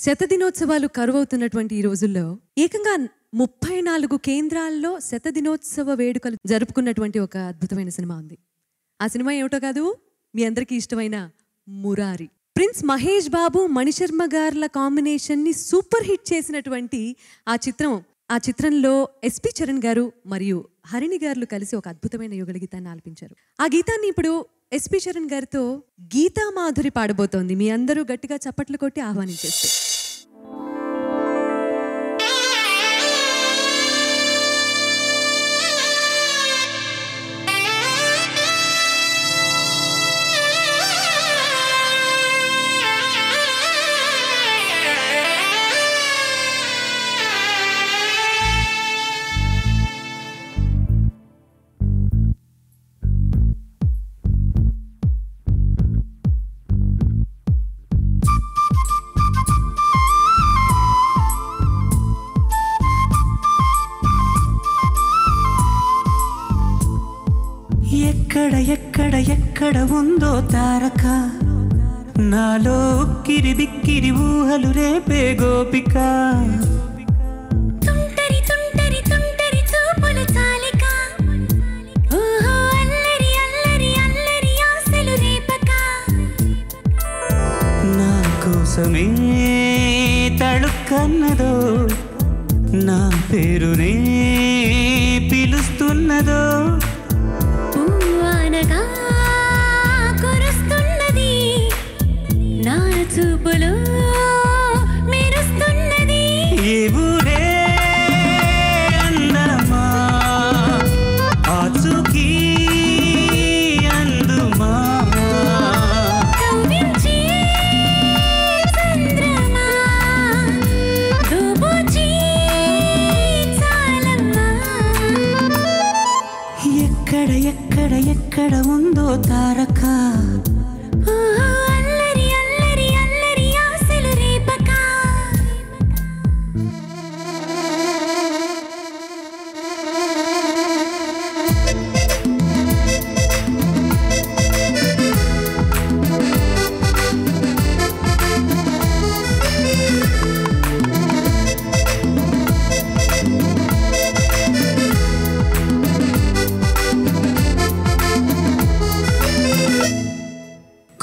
శతదినోత్సవాలు కరువవుతున్నటువంటి ఈ రోజుల్లో ఏకంగా 34 కేంద్రాల్లో శతదినోత్సవ వేడుకలు జరుపుకున్నటువంటి ఒక అద్భుతమైన సినిమా ఉంది. ఆ సినిమా ఏమిటో కాదు, మీ అందరికీ ఇష్టమైన మురారి. ప్రిన్స్ మహేష్ బాబు, మణిశర్మ గార్ల కాంబినేషన్ని సూపర్ హిట్ చేసినటువంటి ఆ చిత్రంలో ఎస్పి చరణ్ గారు మరియు హరిణి గారు కలిసి ఒక అద్భుతమైన యుగళ గీతాన్ని ఆలపించారు. ఆ గీతాన్ని ఇప్పుడు ఎస్పి చరణ్ గారితో గీతా మాధురి పాడబోతోంది. మీ అందరూ గట్టిగా చప్పట్లు కొట్టి ఆహ్వానించేస్తే. ఎక్కడ ఉందో తారక, నాలో ఉక్కిరి బిక్కిరి ఊహలు రేపే గోపిక. తుంటరి తుంటరి తుంటరి చూపుల చాలిక, ఓహో అల్లరి అల్లరి అల్లరి ఆశలు రేపక. నా కోసమే తడుక్కన్నదో, నా పేరునే పిలుస్తున్నదో. కురుస్తున్నది నా చూపులో మెరుస్తున్నది. ఏ ఊరే అందమా ఆచుకి అందుమా, కవ్వించి చంద్రమా దోబూచి చాలమ్మా. ఎక్కడ ఉందో తారక, ఓహో అల్లరి అల్లరి అల్లరి ఆశలు రేపక.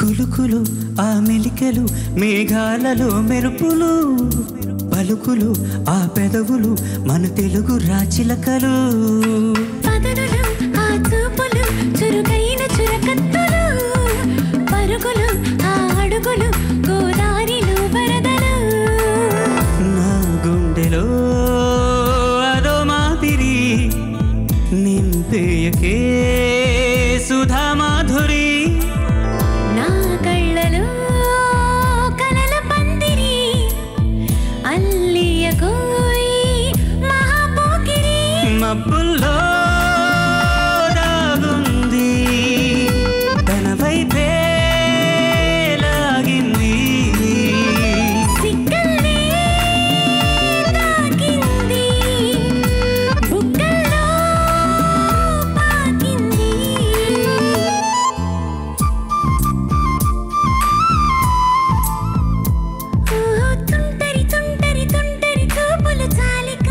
కులుకులు ఆ మెలికలు, మేఘాలలో మెరుపులు, పలుకులు ఆ పెదవులు, మన తెలుగు రాచిలకలు. పదనులు ఆ చూపులు, చురుకైన చురకత్తులు, పరుగులు ఆ అడుగులు, గోదారిలో వరదలు. నా గుండెలో అదో మాదిరి నింపేయకే సుధా మాధురి. నా కళ్ళలో కలల పందిరి, అల్లియ కోయి మహాపోకిరి. మబ్బుల్లో దాగుంది, తన వైపే లాగింది. సిగ్గల్నే తాకింది, బుగ్గల్లో పాకింది. ఓహో తుంటరి తుంటరి తుంటరి చూపుల చాలిక.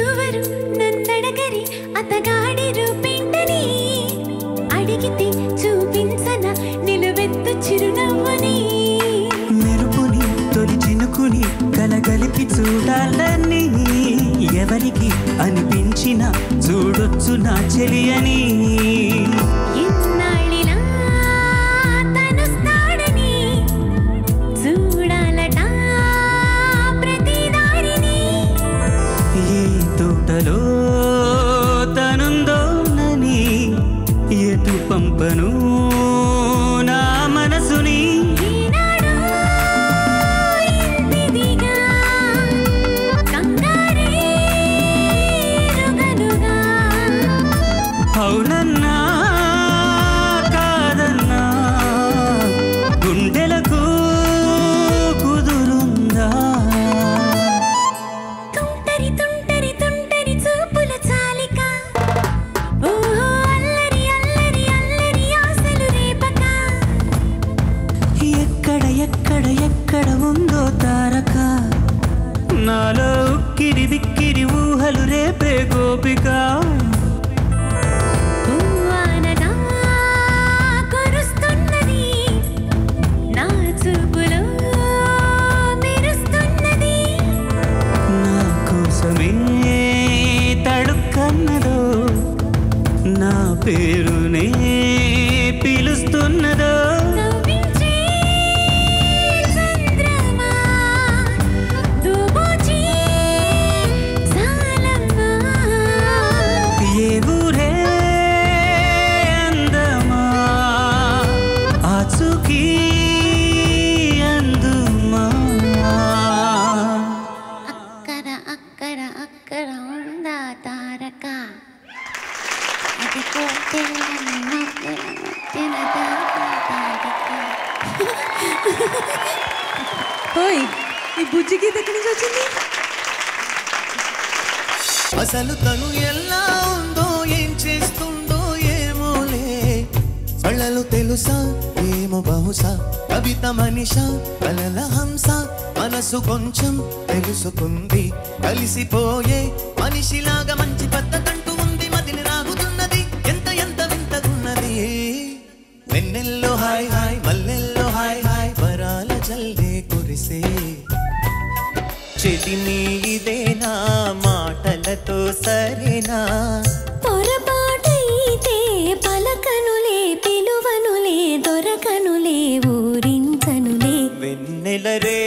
ఎవరు నన్నడగరి అతగాడి రూపేంటని, అడిగితే చూపించన నిలువెత్తు చిరునవ్వుని. మెరుపుని తొలి చినుకుని కలగలిపి చూడాలని, ఎవరికి అనిపించిన చూడొచ్చు నా చెలియని. ఎన్నాళ్ళిలా తనుస్తాడని, చూడాలట ప్రతి దారిని. ఏ తోటలో తనుందోనని, ఎటు పంప పంపను నా మనసుని ఈనాడు ఇంతిదిగా కంగారే రుగనుగా అవునన్నా కాదన్నా గుండెలకు కుదురుందా తుంటరి తుంటరి తుంటరి చూపుల చాలిక ఓహో అల్లరి అల్లరి అల్లరి ఆశలు రేపక ఎక్కడ ఎక్కడ ఎక్కడ ఉందో తారక నాలో ఉక్కిరి బిక్కిరి ఊహలు రేపే గోపిక పువ్వానగా కురుస్తున్నది నా చూపులో మెరుస్తున్నది నా కోసమే తడుక్కన్నదో నా పేరునే పిలుస్తున్నదో నవ్వించే చంద్రమా దూబూచి జాలమ్మా ఏ ఊరే అందమా ఆచూకీ అందుమా అక్కర అక్కర అక్కర ఉందా తారక అది కోటెలని మధ్యన తారక ఓయ్ ఈ బుజ్జి గీత ఎక్కడి నుంచి వచ్చింది? అసలు తను ఎలా ఉందో ఏం చేస్తుందో ఏమోలే కళ్ళలు తెలుసా ఏమో బహుశా కవిత మనిష కలల హంస మనసు కొంచెం తెలుసుకుంది కలిసిపోయే మనిషిలాగా మంచి పద్ధతంటూ ఉంది మదిని రాగుతున్నది ఎంత ఎంత వింతగున్నది వెన్నెల్లో హాయ్ హాయ్ మల్లెల్లో హాయ్ హాయ్ వరాల జల్దే కురిసే చెలిమి ఇదేనా మాటలతో సరేనా పొరపాటైతే పలకనులే పిలువనులే దొరకనులే ఊరించనులే వెన్నెల రే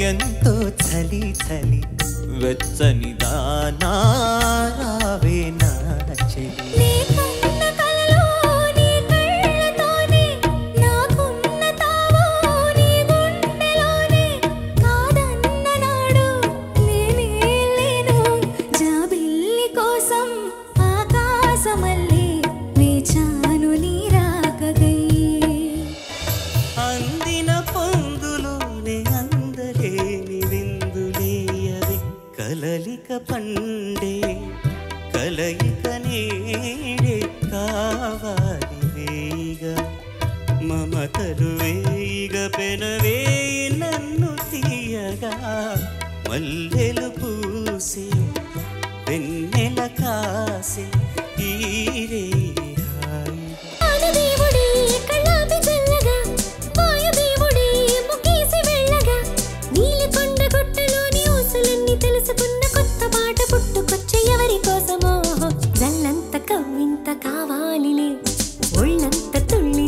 ఎంతో చలి చలి వెచ్చని దానా రావే నా చెలి నీకున్న కలలో నీ కళ్ళతోనే నాకున్న తావో నీ గుండెలోనే కాదన్న నాడు నేనే లేను జాబిల్లి కోసం ఆకాశమల్లే వేచాను నీ రాకగై అందిన పొందులోనే అందలేని విందులేయవి కలలిక పండే కలయిక నేడే కావాలి వేయిగా మమతలు వేయిగ పెనవేయి నన్ను తీయగా మల్లెలు పూసే వెన్నెల కాసే ఈరే హాయి ఆనదేవుడి కళ్ళాపి చల్లగా వాయుదేవుడి ముఖేసి వెళ్ళగా నీలకొండ గుట్టలోని ఊసులన్నీ తెలుసుకున్న కొత్త పాట పుట్టుకొచ్చే ఎవరి కోసమో జల్లంత కవ్వింత కావాలిలే ఒళ్ళంత తుళ్ళి